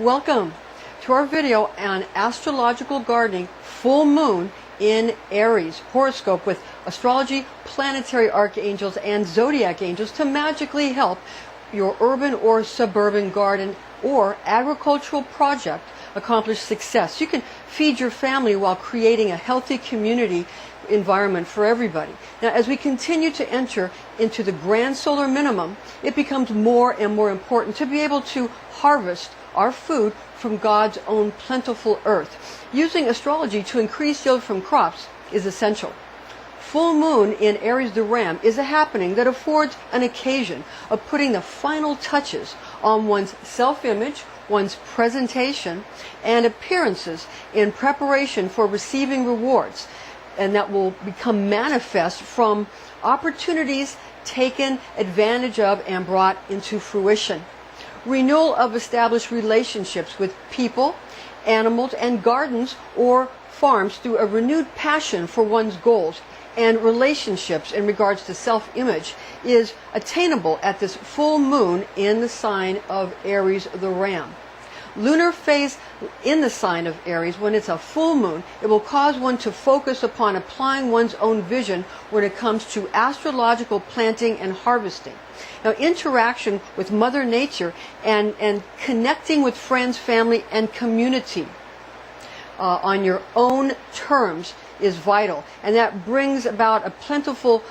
Welcome to our video on astrological gardening, full moon in Aries, horoscope with astrology, planetary archangels, and zodiac angels to magically help your urban or suburban garden or agricultural project accomplish success. You can feed your family while creating a healthy community environment for everybody. Now, as we continue to enter into the grand solar minimum, it becomes more and more important to be able to harvest our food from God's own plentiful earth. Using astrology to increase yield from crops is essential. Full moon in Aries the Ram is a happening that affords an occasion of putting the final touches on one's self-image, one's presentation, and appearances in preparation for receiving rewards, and that will become manifest from opportunities taken advantage of and brought into fruition. Renewal of established relationships with people, animals, and gardens or farms through a renewed passion for one's goals and relationships in regards to self-image is attainable at this full moon in the sign of Aries the Ram. Lunar phase in the sign of Aries, when it's a full moon, it will cause one to focus upon applying one's own vision when it comes to astrological planting and harvesting. Now, interaction with Mother Nature and connecting with friends, family, and community on your own terms is vital. And that brings about a plentiful,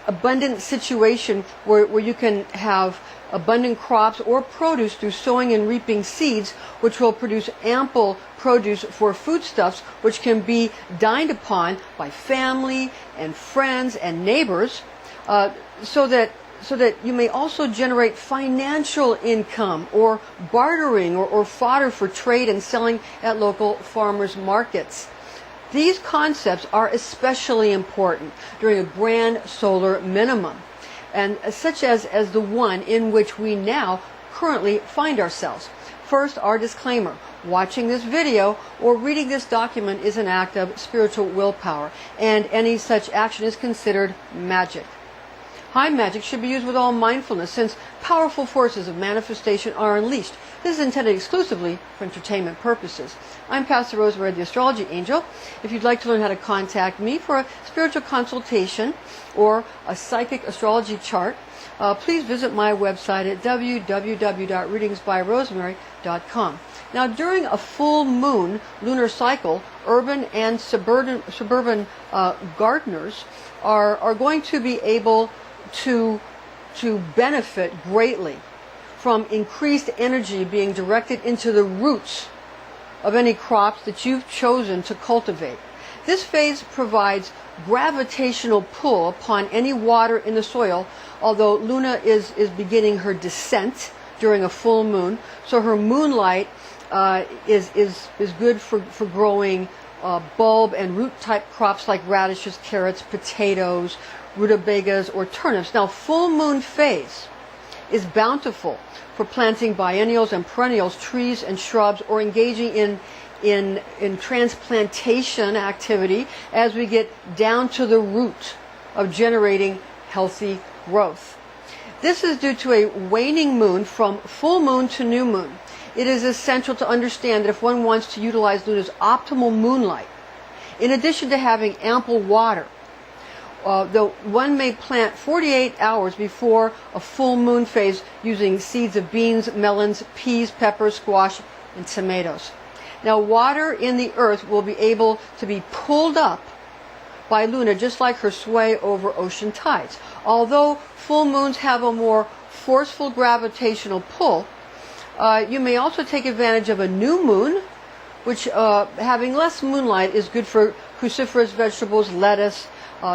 abundant situation where you can have abundant crops or produce through sowing and reaping seeds, which will produce ample produce for foodstuffs, which can be dined upon by family and friends and neighbors, so that you may also generate financial income or bartering or fodder for trade and selling at local farmers markets. These concepts are especially important during a grand solar minimum, and such as the one in which we now currently find ourselves. First, our disclaimer. Watching this video or reading this document is an act of spiritual willpower, and any such action is considered magic. High magic should be used with all mindfulness, since powerful forces of manifestation are unleashed. This is intended exclusively for entertainment purposes. I'm Pastor Rosemary, the Astrology Angel. If you'd like to learn how to contact me for a spiritual consultation or a psychic astrology chart, please visit my website at www.readingsbyrosemary.com. Now, during a full moon lunar cycle, urban and suburban gardeners are going to be able to benefit greatly from increased energy being directed into the roots of any crops that you've chosen to cultivate. This phase provides gravitational pull upon any water in the soil, although Luna is beginning her descent during a full moon, so her moonlight is good for growing bulb and root type crops like radishes, carrots, potatoes, rutabagas, or turnips. Now, full moon phase is bountiful for planting biennials and perennials, trees and shrubs, or engaging in transplantation activity as we get down to the root of generating healthy growth. This is due to a waning moon from full moon to new moon. It is essential to understand that if one wants to utilize Luna's optimal moonlight, in addition to having ample water, though one may plant 48 hours before a full moon phase using seeds of beans, melons, peas, peppers, squash, and tomatoes. Now, water in the earth will be able to be pulled up by Luna just like her sway over ocean tides. Although full moons have a more forceful gravitational pull, you may also take advantage of a new moon, which having less moonlight is good for cruciferous vegetables, lettuce,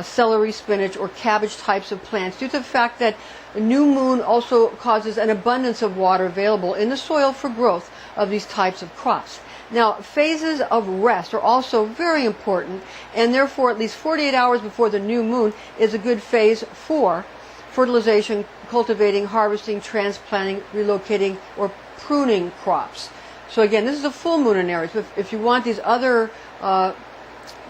celery, spinach, or cabbage types of plants, due to the fact that a new moon also causes an abundance of water available in the soil for growth of these types of crops. Now, phases of rest are also very important, and therefore at least 48 hours before the new moon is a good phase for fertilization, cultivating, harvesting, transplanting, relocating, or pruning crops. So again, this is a full moon in Aries. If you want these other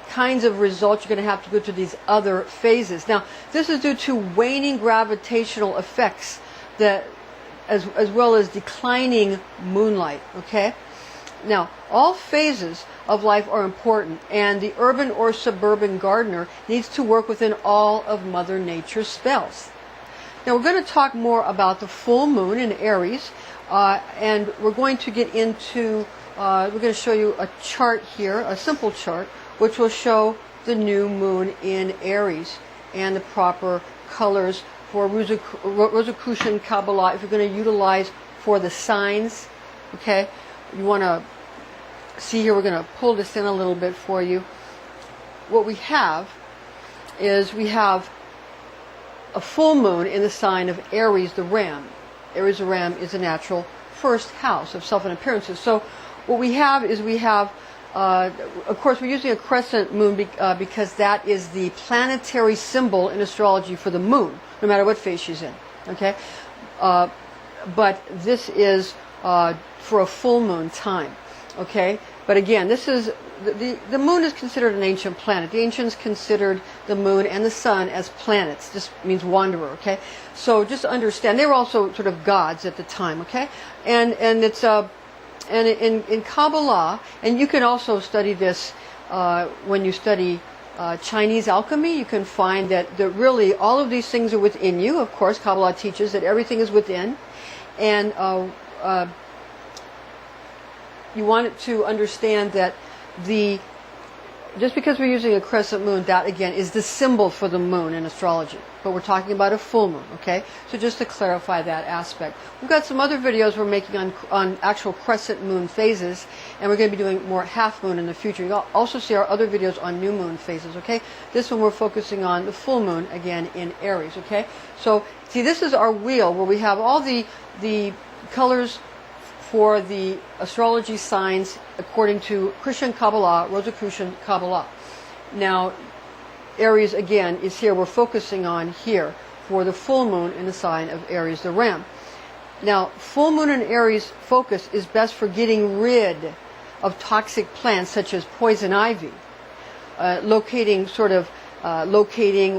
kinds of results, you're going to have to go through these other phases. Now, this is due to waning gravitational effects that as well as declining moonlight. Okay. Now, all phases of life are important, and the urban or suburban gardener needs to work within all of Mother Nature's spells. Now, we're going to talk more about the full moon in Aries, and we're going to get into, we're going to show you a chart here, a simple chart, which will show the new moon in Aries and the proper colors for Rosicrucian Kabbalah if you're going to utilize for the signs. Okay, you want to see here, we're going to pull this in a little bit for you. What we have is we have a full moon in the sign of Aries the Ram. Aries the Ram is a natural first house of self and appearances. So what we have is we have, of course, we're using a crescent moon because that is the planetary symbol in astrology for the moon, no matter what phase she's in. Okay, but this is for a full moon time. Okay, but again, this is the moon is considered an ancient planet. The ancients considered the moon and the sun as planets. This means wanderer. Okay, so just understand they were also sort of gods at the time. Okay, and it's and in Kabbalah, and you can also study this when you study Chinese alchemy. You can find that really all of these things are within you. Of course, Kabbalah teaches that everything is within, and you want to understand that just because we're using a crescent moon, that again is the symbol for the moon in astrology. But we're talking about a full moon, okay? So just to clarify that aspect. We've got some other videos we're making on actual crescent moon phases, and we're going to be doing more half moon in the future. You'll also see our other videos on new moon phases, okay? This one we're focusing on the full moon, again, in Aries, okay? So, see, this is our wheel where we have all the colors for the astrology signs according to Christian Kabbalah, Rosicrucian Kabbalah. Now, Aries again is here. We're focusing on here for the full moon in the sign of Aries the Ram. Now, full moon in Aries focus is best for getting rid of toxic plants such as poison ivy, locating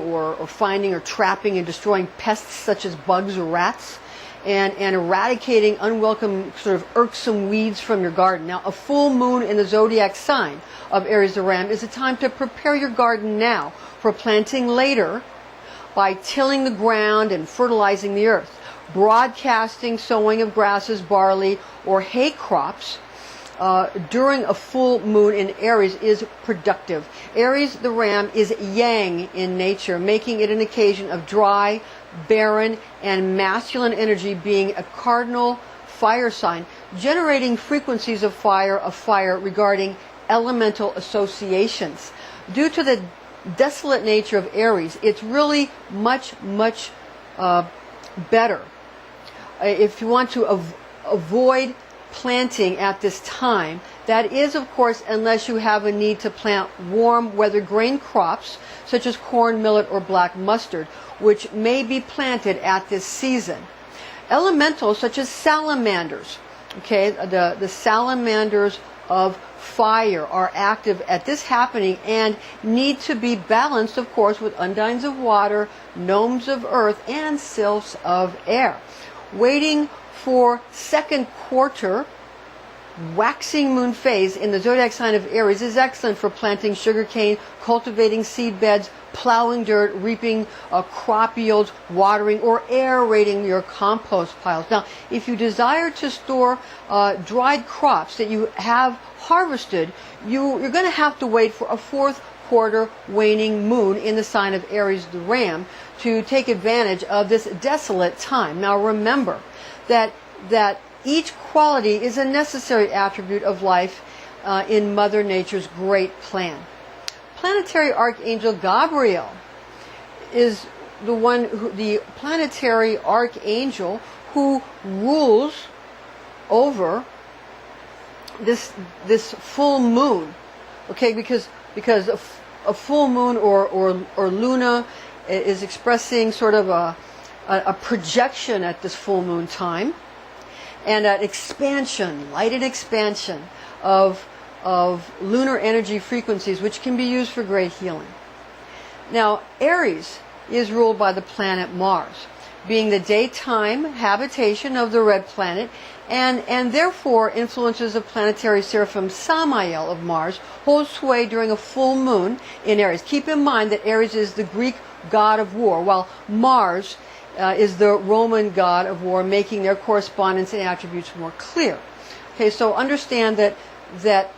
or finding or trapping and destroying pests such as bugs or rats, and eradicating unwelcome, sort of irksome weeds from your garden. Now, a full moon in the zodiac sign of Aries the Ram is a time to prepare your garden now for planting later by tilling the ground and fertilizing the earth. Broadcasting sowing of grasses, barley, or hay crops during a full moon in Aries is productive. Aries the Ram is yang in nature, making it an occasion of dry, barren, and masculine energy, being a cardinal fire sign, generating frequencies of fire regarding elemental associations. Due to the desolate nature of Aries, it's really much better if you want to avoid planting at this time. That is, of course, unless you have a need to plant warm weather grain crops such as corn, millet, or black mustard, which may be planted at this season. Elementals such as salamanders, okay, the salamanders of fire are active at this happening and need to be balanced, of course, with undines of water, gnomes of earth, and sylphs of air. Waiting for second quarter waxing moon phase in the zodiac sign of Aries is excellent for planting sugarcane, cultivating seed beds, plowing dirt, reaping crop yields, watering, or aerating your compost piles. Now, if you desire to store dried crops that you have harvested, you're going to have to wait for a fourth quarter waning moon in the sign of Aries the Ram to take advantage of this desolate time. Now, remember that each quality is a necessary attribute of life in Mother Nature's great plan. Planetary Archangel Gabriel is the planetary archangel who rules over this full moon. Okay, because a full moon or luna is expressing sort of a projection at this full moon time, and an expansion, lighted expansion of lunar energy frequencies, which can be used for great healing. Now, Aries is ruled by the planet Mars. being the daytime habitation of the red planet, and therefore influences of planetary seraphim Samael of Mars hold sway during a full moon in Aries. Keep in mind that Aries is the Greek god of war, while Mars is the Roman god of war, making their correspondence and attributes more clear. Okay, so understand that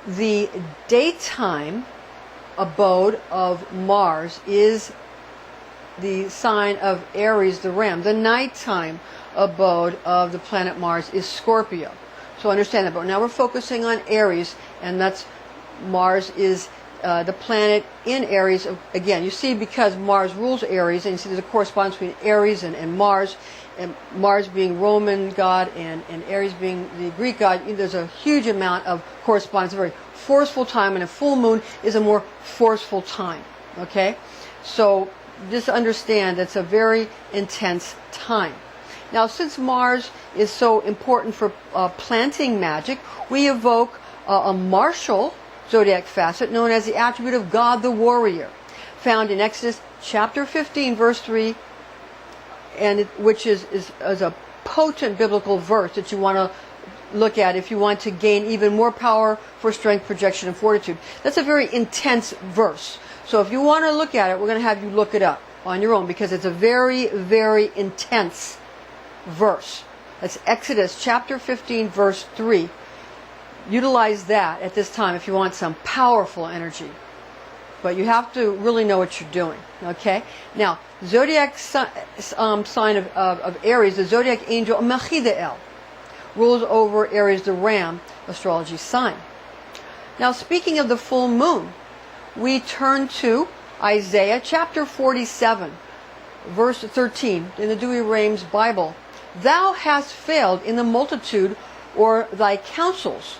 the daytime abode of Mars is the sign of Aries, the ram. The nighttime abode of the planet Mars is Scorpio. So understand that. But now we're focusing on Aries, and that's Mars is the planet in Aries. Again, you see, because Mars rules Aries, and you see there's a correspondence between Aries and Mars being Roman god and Aries being the Greek god. There's a huge amount of correspondence, a very forceful time, and a full moon is a more forceful time. Okay? So just understand that's a very intense time. Now, since Mars is so important for planting magic, we evoke a martial zodiac facet known as the attribute of God the warrior, found in Exodus chapter 15, verse 3, and which is a potent biblical verse that you want to look at if you want to gain even more power for strength, projection, and fortitude. That's a very intense verse. So if you want to look at it, we're going to have you look it up on your own, because it's a very, very intense verse. That's Exodus chapter 15, verse 3. Utilize that at this time if you want some powerful energy. But you have to really know what you're doing. Okay? Now, zodiac sign of Aries, the zodiac angel Makizuru, rules over Aries, the ram, astrology sign. Now, speaking of the full moon, we turn to Isaiah chapter 47, verse 13 in the Douay-Rheims Bible. Thou hast failed in the multitude or thy counsels.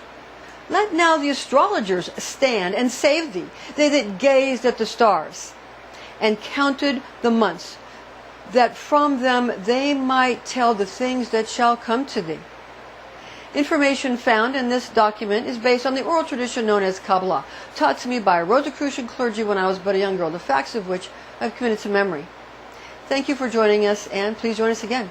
Let now the astrologers stand and save thee, they that gazed at the stars and counted the months, that from them they might tell the things that shall come to thee. Information found in this document is based on the oral tradition known as Kabbalah, taught to me by a Rosicrucian clergy when I was but a young girl, the facts of which I've committed to memory. Thank you for joining us, and please join us again.